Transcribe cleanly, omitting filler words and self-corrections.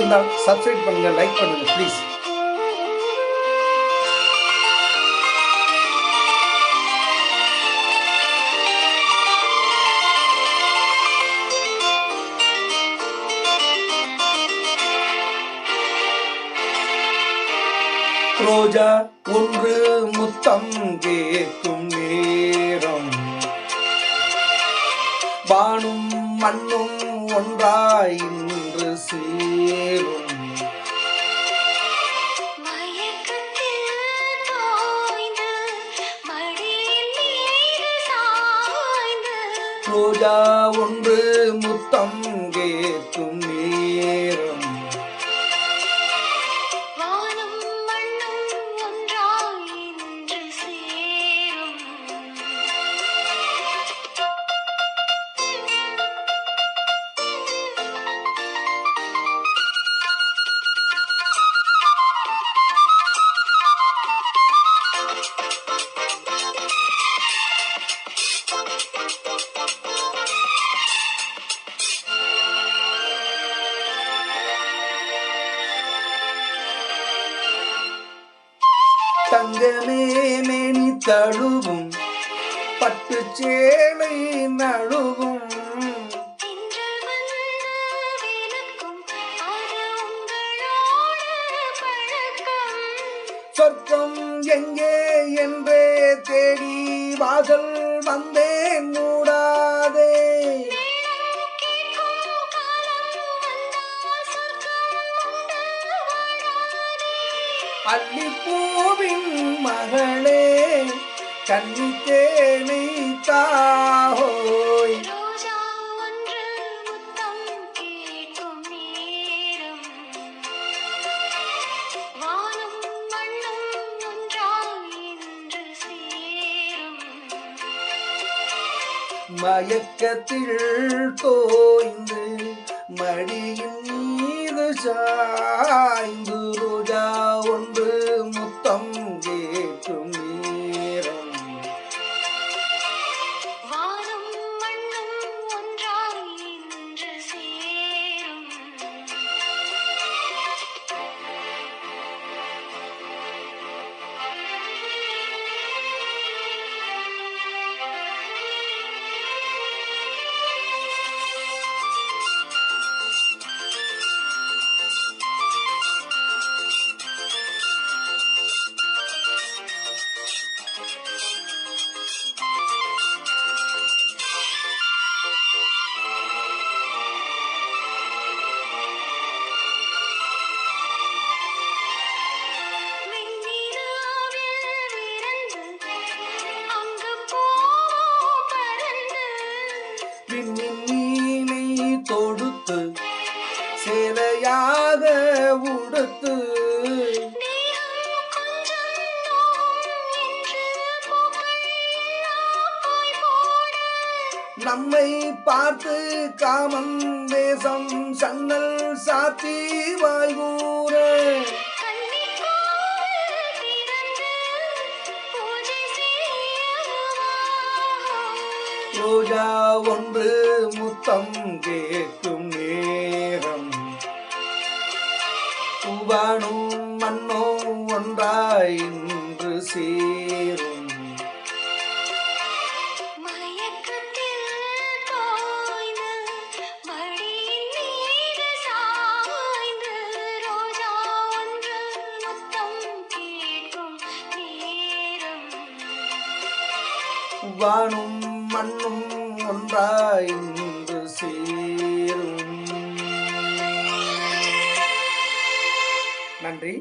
பிடிச்சிருந்தால் சப்ஸ்கிரைப் பண்ணுங்க, லைக் பண்ணுங்க ப்ளீஸ். ரோஜா ஒன்று முத்தம் கேட்கும் நேரம், வானும் மண்ணும் ஒன்றாய் இன்று சேரும். ரோஜா ஒன்று முத்தம் கேட்கும் நேரம், தங்கமே மேனி தழுவும் பட்டு சேலை நழுவும், சொர்க்கம் எங்கே என்றே தேடி வாசல் வந்தேன் மூடாதே. அல்லிப்பூவின் மகளே கன்னித்தேனை தாஹோய். மயக்கத்தில் தோய்ந்து மடியின் மீது சாய்ந்து, ரோஜா ஒன்று முத்தம் கேட்கும் நேரம், வானும் மண்ணும் ஒன்றாய் இன்று சேரும். விண்மீனை தொடுத்து சேலையாக உடுத்து, நம்மை பார்த்து காமம் தேசம் சன்னல் சாத்தி வாய்கூற, ரோஜா ஒன்று முத்தம் கேட்கும் நேரம், வானும் மண்ணும் ஒன்றாய் இன்று சேரும். வானும் மண்ணும் ஒன்றாய் இன்று சேரும். நன்றி.